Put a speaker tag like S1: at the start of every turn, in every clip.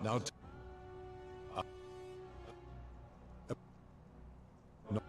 S1: Now, uh, no.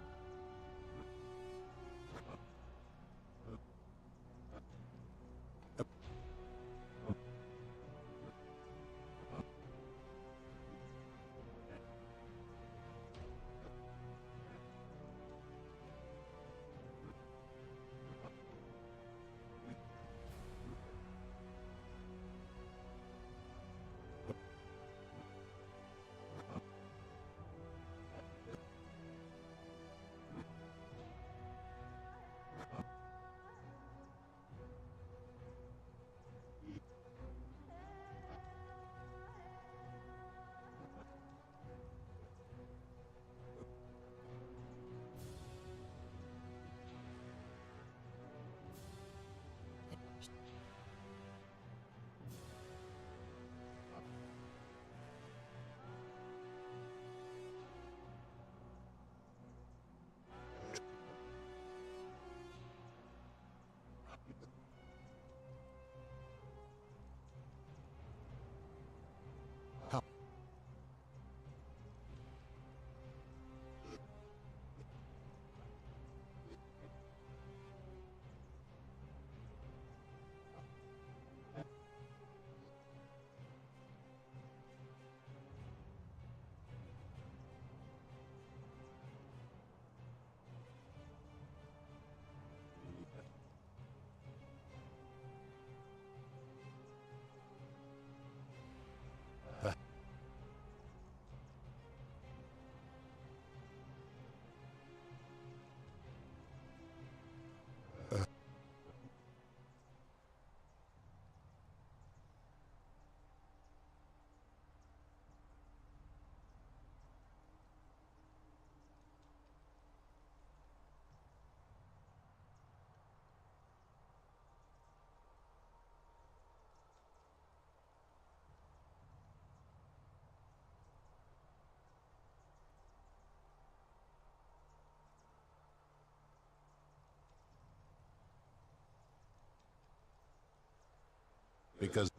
S1: How? Because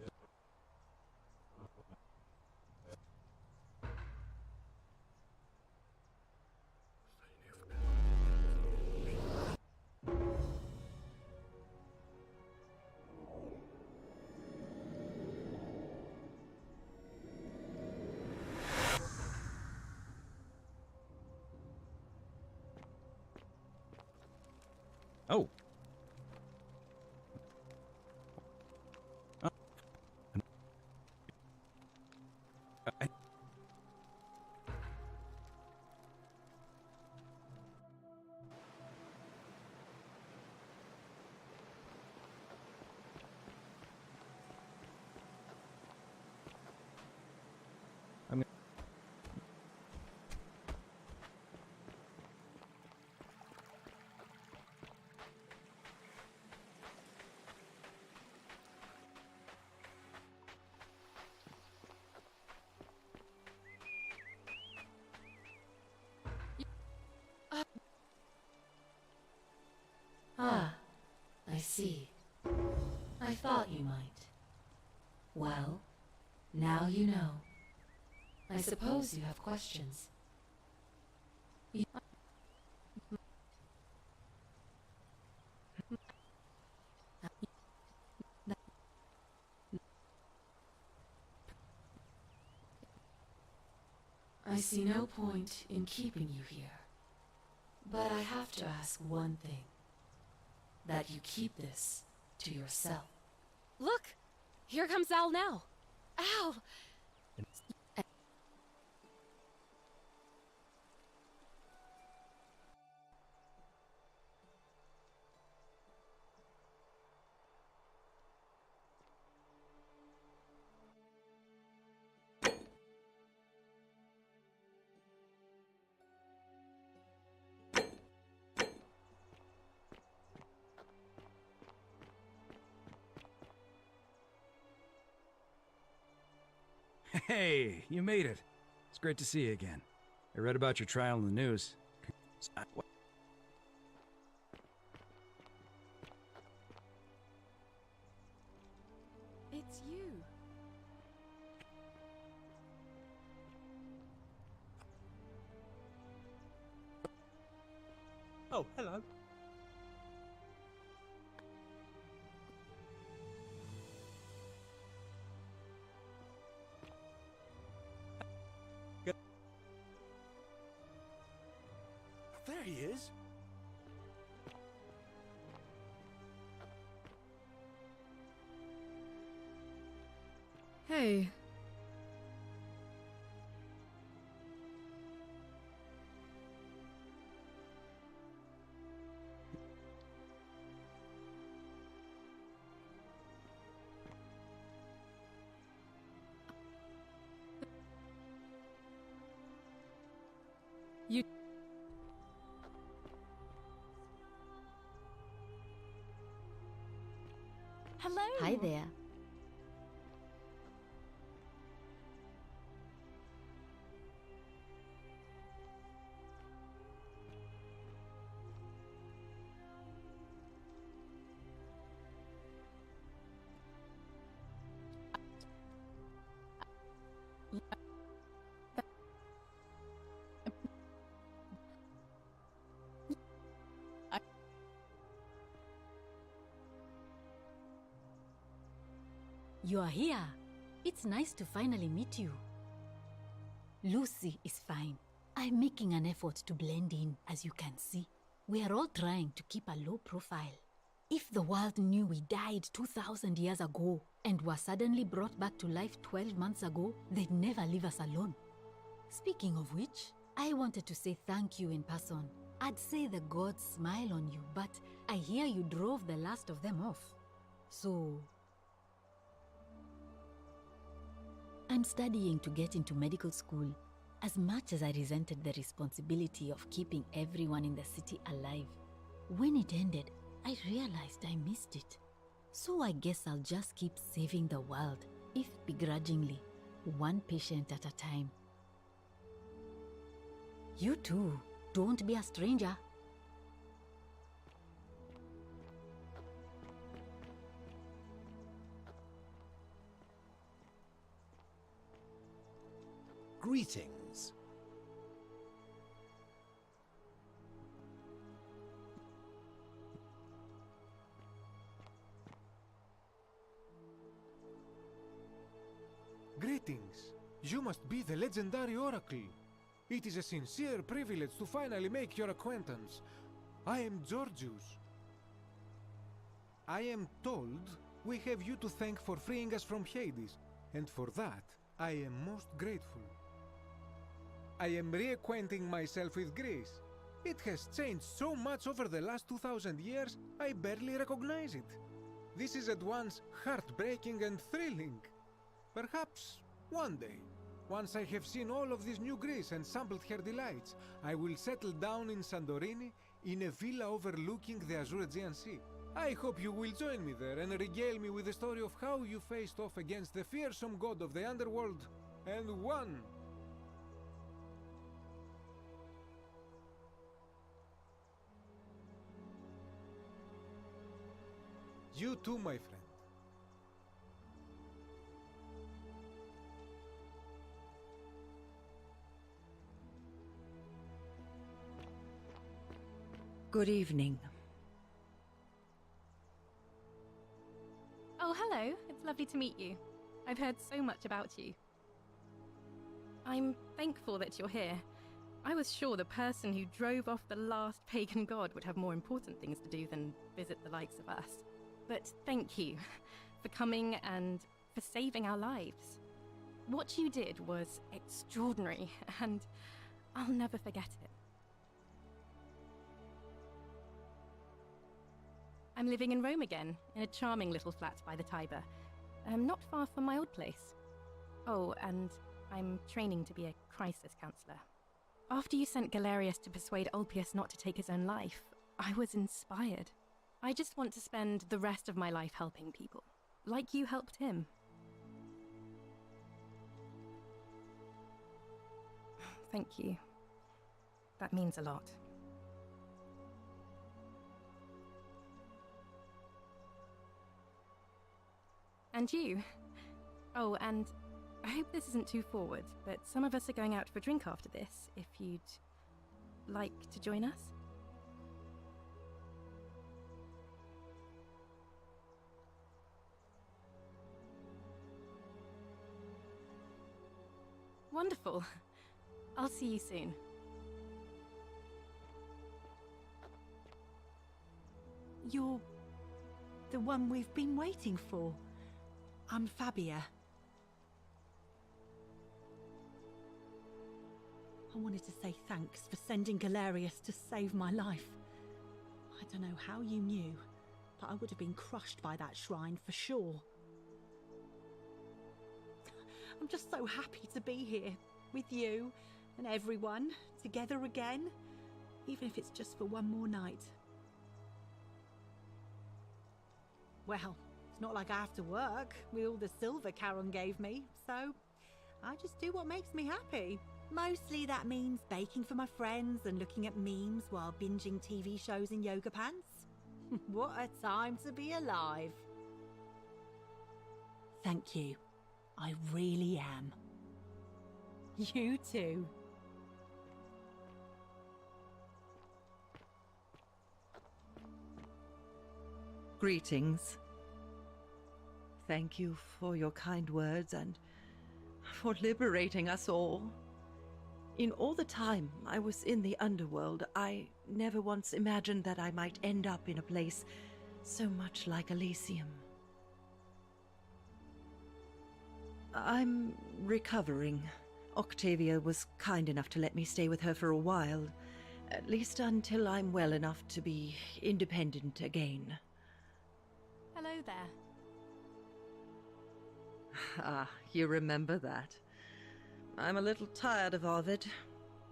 S2: Oh. Oh. I, I'm
S3: Ah, I see. I thought you might. Well, now you know. I suppose you have questions. You- I see no point in keeping you here. But I have to ask one thing. That you keep this to yourself.
S4: Look! Here comes Al now. Al!
S2: Hey, you made it. It's great to see you again. I read about your trial in the news. What?
S4: It's you.
S5: Oh, hello.
S6: There he is.
S7: Hey. You...
S4: Hello.
S8: Hi there. You are here. It's nice to finally meet you. Lucy is fine. I'm making an effort to blend in, as you can see. We are all trying to keep a low profile. If the world knew we died 2,000 years ago and were suddenly brought back to life 12 months ago, they'd never leave us alone. Speaking of which, I wanted to say thank you in person. I'd say the gods smile on you, but I hear you drove the last of them off. So... I'm studying to get into medical school. As much as I resented the responsibility of keeping everyone in the city alive, when it ended, I realized I missed it. So I guess I'll just keep saving the world, if begrudgingly, one patient at a time. You too, don't be a stranger.
S6: Greetings.
S9: Greetings. You must be the legendary Oracle. It is a sincere privilege to finally make your acquaintance. I am Georgius. I am told we have you to thank for freeing us from Hades, and for that, I am most grateful. I am reacquainting myself with Greece. It has changed so much over the last 2,000 years, I barely recognize it. This is at once heartbreaking and thrilling. Perhaps one day, once I have seen all of this new Greece and sampled her delights, I will settle down in Santorini in a villa overlooking the Azure Aegean Sea. I hope you will join me there and regale me with the story of how you faced off against the fearsome god of the underworld and won. You too, my friend.
S10: Good evening.
S4: Oh, hello. It's lovely to meet you. I've heard so much about you. I'm thankful that you're here. I was sure the person who drove off the last pagan god would have more important things to do than visit the likes of us. But thank you for coming and for saving our lives. What you did was extraordinary, and I'll never forget it. I'm living in Rome again, in a charming little flat by the Tiber. Not far from my old place. Oh, and I'm training to be a crisis counselor. After you sent Galerius to persuade Ulpius not to take his own life, I was inspired. I just want to spend the rest of my life helping people, like you helped him. Thank you. That means a lot. And you. Oh, and I hope this isn't too forward, but some of us are going out for a drink after this, if you'd like to join us. Wonderful. I'll see you soon.
S5: You're the one we've been waiting for. I'm Fabia. I wanted to say thanks for sending Galerius to save my life. I don't know how you knew, but I would have been crushed by that shrine for sure. I'm just so happy to be here with you and everyone together again, even if it's just for one more night. Well, it's not like I have to work with all the silver Charon gave me, so I just do what makes me happy. Mostly that means baking for my friends and looking at memes while binging TV shows in yoga pants. What a time to be alive. Thank you. I really am. You too.
S10: Greetings. Thank you for your kind words and for liberating us all. In all the time I was in the underworld, I never once imagined that I might end up in a place so much like Elysium. I'm recovering. Octavia was kind enough to let me stay with her for a while, at least until I'm well enough to be independent again.
S4: Hello there.
S10: Ah, you remember that. I'm a little tired of Ovid,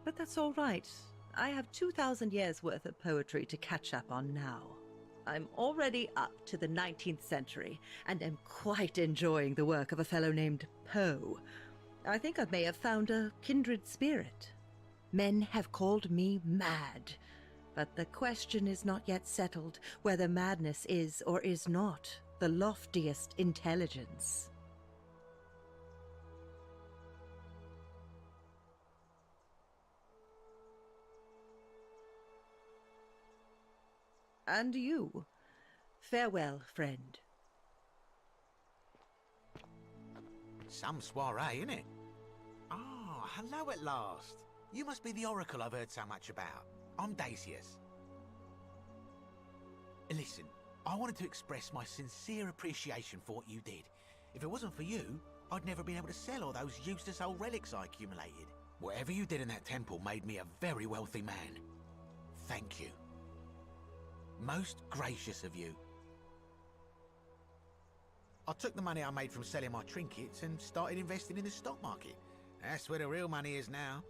S10: but that's all right. I have 2,000 years worth of poetry to catch up on now. I'm already up to the 19th century, and am quite enjoying the work of a fellow named Poe. I think I may have found a kindred spirit. Men have called me mad, but the question is not yet settled whether madness is or is not the loftiest intelligence. And you. Farewell, friend.
S6: Some soiree, innit? Ah, hello at last. You must be the oracle I've heard so much about. I'm Dacius. Listen, I wanted to express my sincere appreciation for what you did. If it wasn't for you, I'd never been able to sell all those useless old relics I accumulated. Whatever you did in that temple made me a very wealthy man. Thank you. Most gracious of you. I took the money I made from selling my trinkets and started investing in the stock market. That's where the real money is now.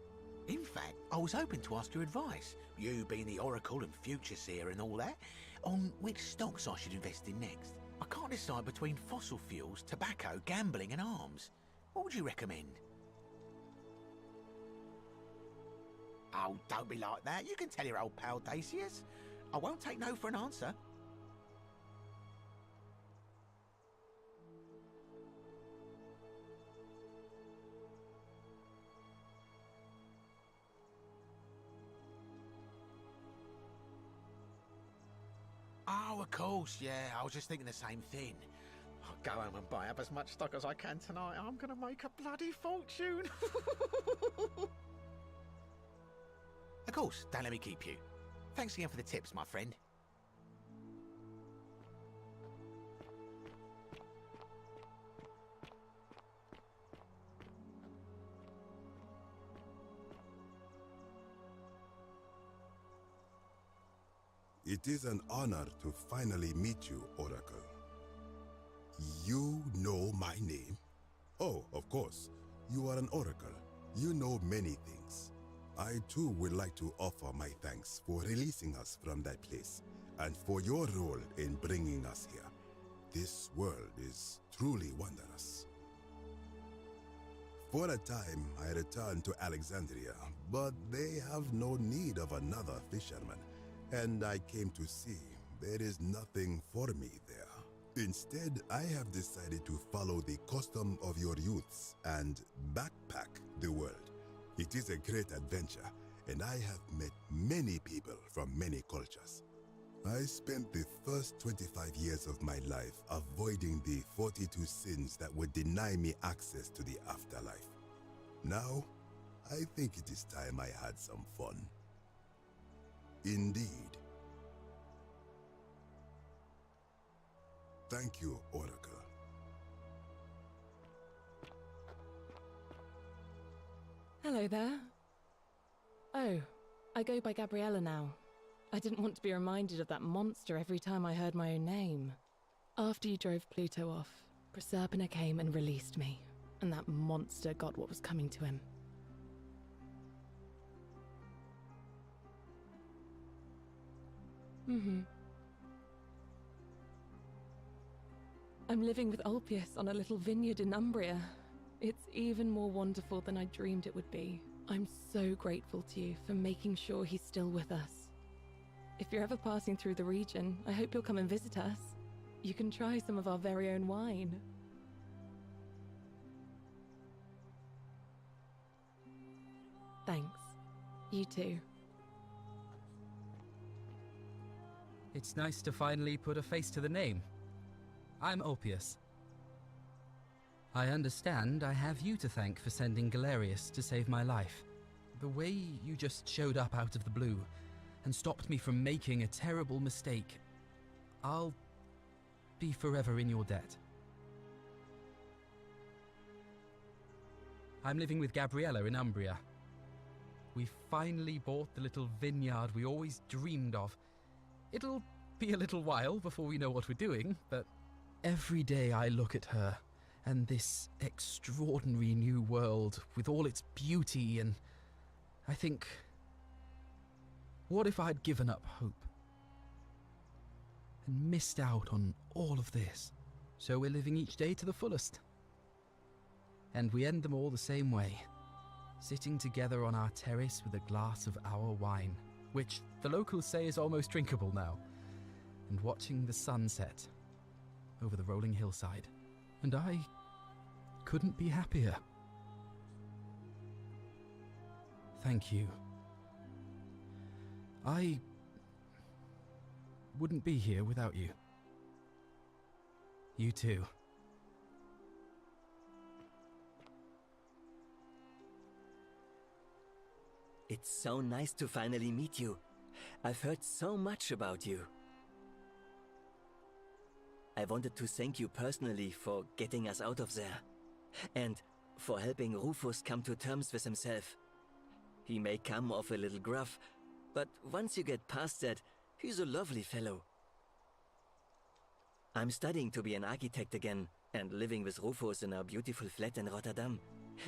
S6: In fact, I was hoping to ask your advice, you being the oracle and future seer and all that, on which stocks I should invest in next. I can't decide between fossil fuels, tobacco, gambling and arms. What would you recommend? Oh, don't be like that. You can tell your old pal Dacius. I won't take no for an answer. Oh, of course, yeah. I was just thinking the same thing. I'll go home and buy up as much stock as I can tonight. I'm gonna make a bloody fortune. Of course, don't let me keep you. Thanks again for the tips, my friend.
S1: it is an honor to finally meet you, Oracle. You know my name? Oh, of course. You are an Oracle. You know many things. I too would like to offer my thanks for releasing us from that place, and for your role in bringing us here. This world is truly wondrous. For a time, I returned to Alexandria, but they have no need of another fisherman, and I came to see there is nothing for me there. Instead, I have decided to follow the custom of your youths and backpack the world. It is a great adventure, and I have met many people from many cultures. I spent the first 25 years of my life avoiding the 42 sins that would deny me access to the afterlife. Now, I think it is time I had some fun. Indeed. Thank you, Oracle.
S7: Hello there. Oh, I go by Gabriella now. I didn't want to be reminded of that monster every time I heard my own name. After you drove Pluto off, Proserpina came and released me, and that monster got what was coming to him. I'm living with Ulpius on a little vineyard in Umbria. It's even more wonderful than I dreamed it would be. I'm so grateful to you for making sure he's still with us. If you're ever passing through the region, I hope you'll come and visit us. You can try some of our very own wine. Thanks. You too.
S11: It's nice to finally put a face to the name. I'm Ulpius. I understand I have you to thank for sending Galerius to save my life. The way you just showed up out of the blue and stopped me from making a terrible mistake, I'll be forever in your debt. I'm living with Gabriella in Umbria. We finally bought the little vineyard we always dreamed of. It'll be a little while before we know what we're doing, but every day I look at her and this extraordinary new world with all its beauty, and I think, what if I'd given up hope and missed out on all of this? So we're living each day to the fullest. And we end them all the same way, sitting together on our terrace with a glass of our wine, which the locals say is almost drinkable now, and watching the sunset over the rolling hillside. And I couldn't be happier. Thank you. I wouldn't be here without you. You too.
S12: It's so nice to finally meet you. I've heard so much about you. I wanted to thank you personally for getting us out of there, and for helping Rufus come to terms with himself. He may come off a little gruff, but once you get past that, he's a lovely fellow. I'm studying to be an architect again, and living with Rufus in our beautiful flat in Rotterdam,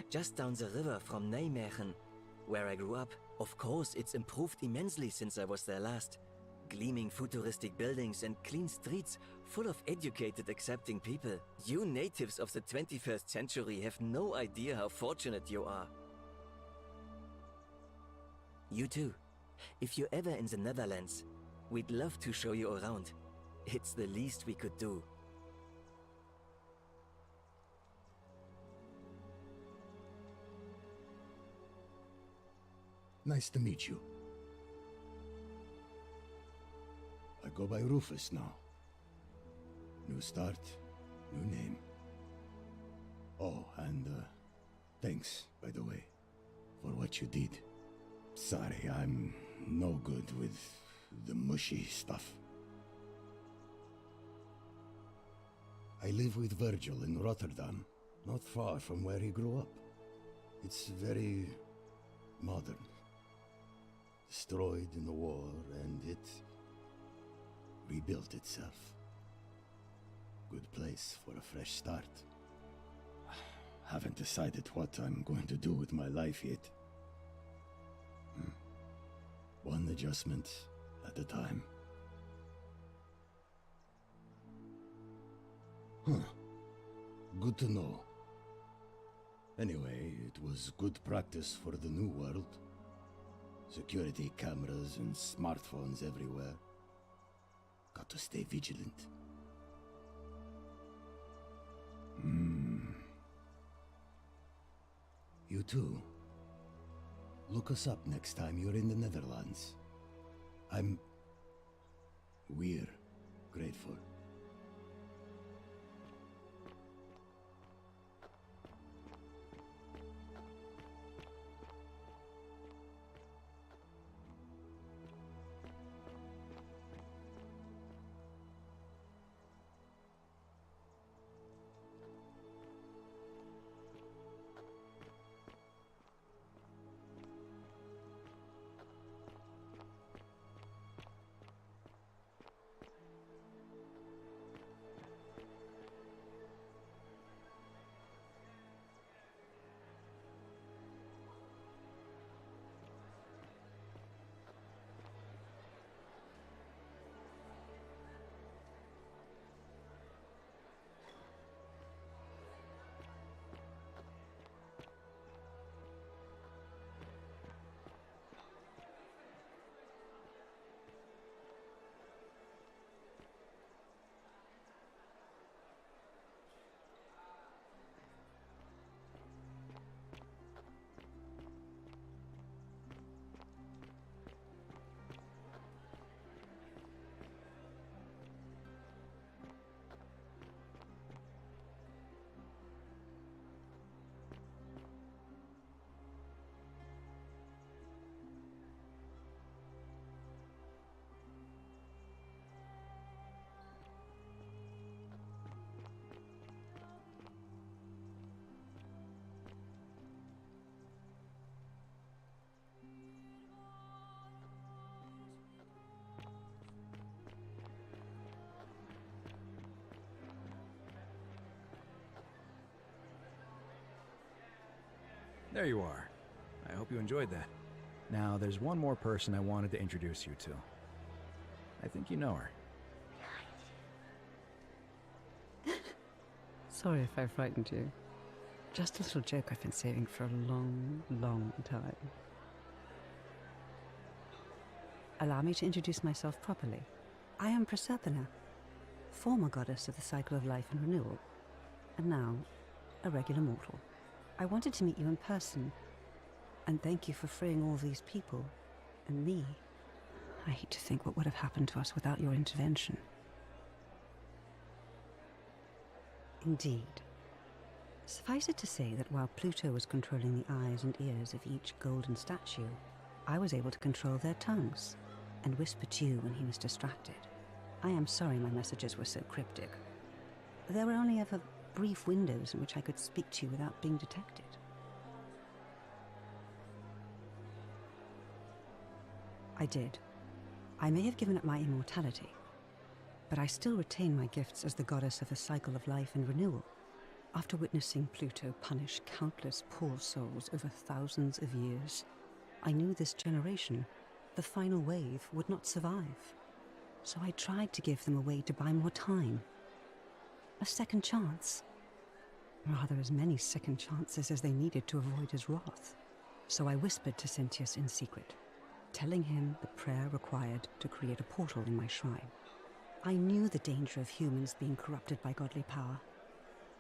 S12: just down the river from Nijmegen, where I grew up. Of course, it's improved immensely since I was there last. Gleaming futuristic buildings and clean streets full of educated, accepting people. You natives of the 21st century have no idea how fortunate you are. You too. If you're ever in the Netherlands, we'd love to show you around. It's the least we could do.
S13: Nice to meet you. I go by Rufus now. New start, new name. Oh, and thanks, by the way, for what you did. Sorry, I'm no good with the mushy stuff. I live with Virgil in Rotterdam, not far from where he grew up. It's very modern. Destroyed in the war, and it rebuilt itself. Good place for a fresh start. Haven't decided what I'm going to do with my life yet. One adjustment at a time. Good to know. Anyway, it was good practice for the new world. Security cameras and smartphones everywhere. Got to stay vigilant. You too. Look us up next time you're in the Netherlands. We're grateful.
S2: There you are. I hope you enjoyed that. Now, there's one more person I wanted to introduce you to. I think you know her.
S14: Sorry if I frightened you. Just a little joke I've been saving for a long, long time. Allow me to introduce myself properly. I am Proserpina, former goddess of the cycle of life and renewal, and now a regular mortal. I wanted to meet you in person, and thank you for freeing all these people, and me. I hate to think what would have happened to us without your intervention. Indeed. Suffice it to say that while Pluto was controlling the eyes and ears of each golden statue, I was able to control their tongues and whisper to you when he was distracted. I am sorry my messages were so cryptic. There were only ever brief windows in which I could speak to you without being detected. I did. I may have given up my immortality, but I still retain my gifts as the goddess of a cycle of life and renewal. After witnessing Pluto punish countless poor souls over thousands of years, I knew this generation, the final wave, would not survive. So I tried to give them a way to buy more time. A second chance. Rather, as many second chances as they needed to avoid his wrath. So I whispered to Sentius in secret, telling him the prayer required to create a portal in my shrine. I knew the danger of humans being corrupted by godly power,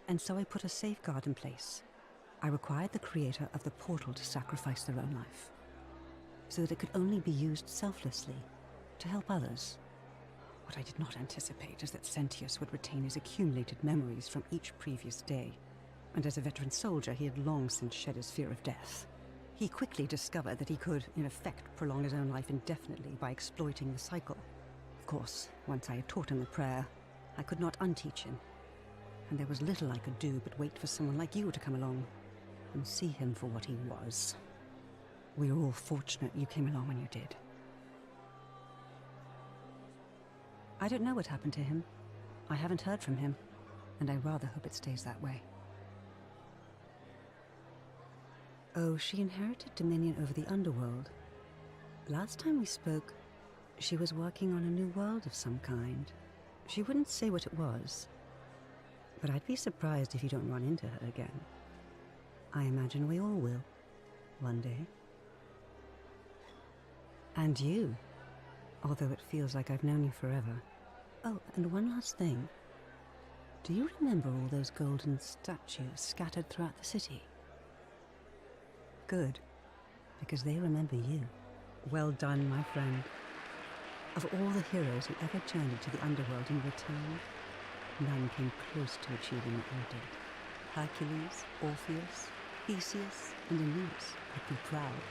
S14: and so I put a safeguard in place. I required the creator of the portal to sacrifice their own life, so that it could only be used selflessly, to help others. What I did not anticipate is that Sentius would retain his accumulated memories from each previous day, and as a veteran soldier he had long since shed his fear of death. He quickly discovered that he could, in effect, prolong his own life indefinitely by exploiting the cycle. Of course, once I had taught him the prayer, I could not unteach him, and there was little I could do but wait for someone like you to come along and see him for what he was. We were all fortunate you came along when you did. I don't know what happened to him. I haven't heard from him, and I rather hope it stays that way. Oh, she inherited dominion over the underworld. Last time we spoke, she was working on a new world of some kind. She wouldn't say what it was, but I'd be surprised if you don't run into her again. I imagine we all will, one day. And you, although it feels like I've known you forever. Oh, and one last thing. Do you remember all those golden statues scattered throughout the city? Good, because they remember you. Well done, my friend. Of all the heroes who ever journeyed to the underworld and returned, none came close to achieving what you did. Hercules, Orpheus, Theseus, and Aeneas would be proud.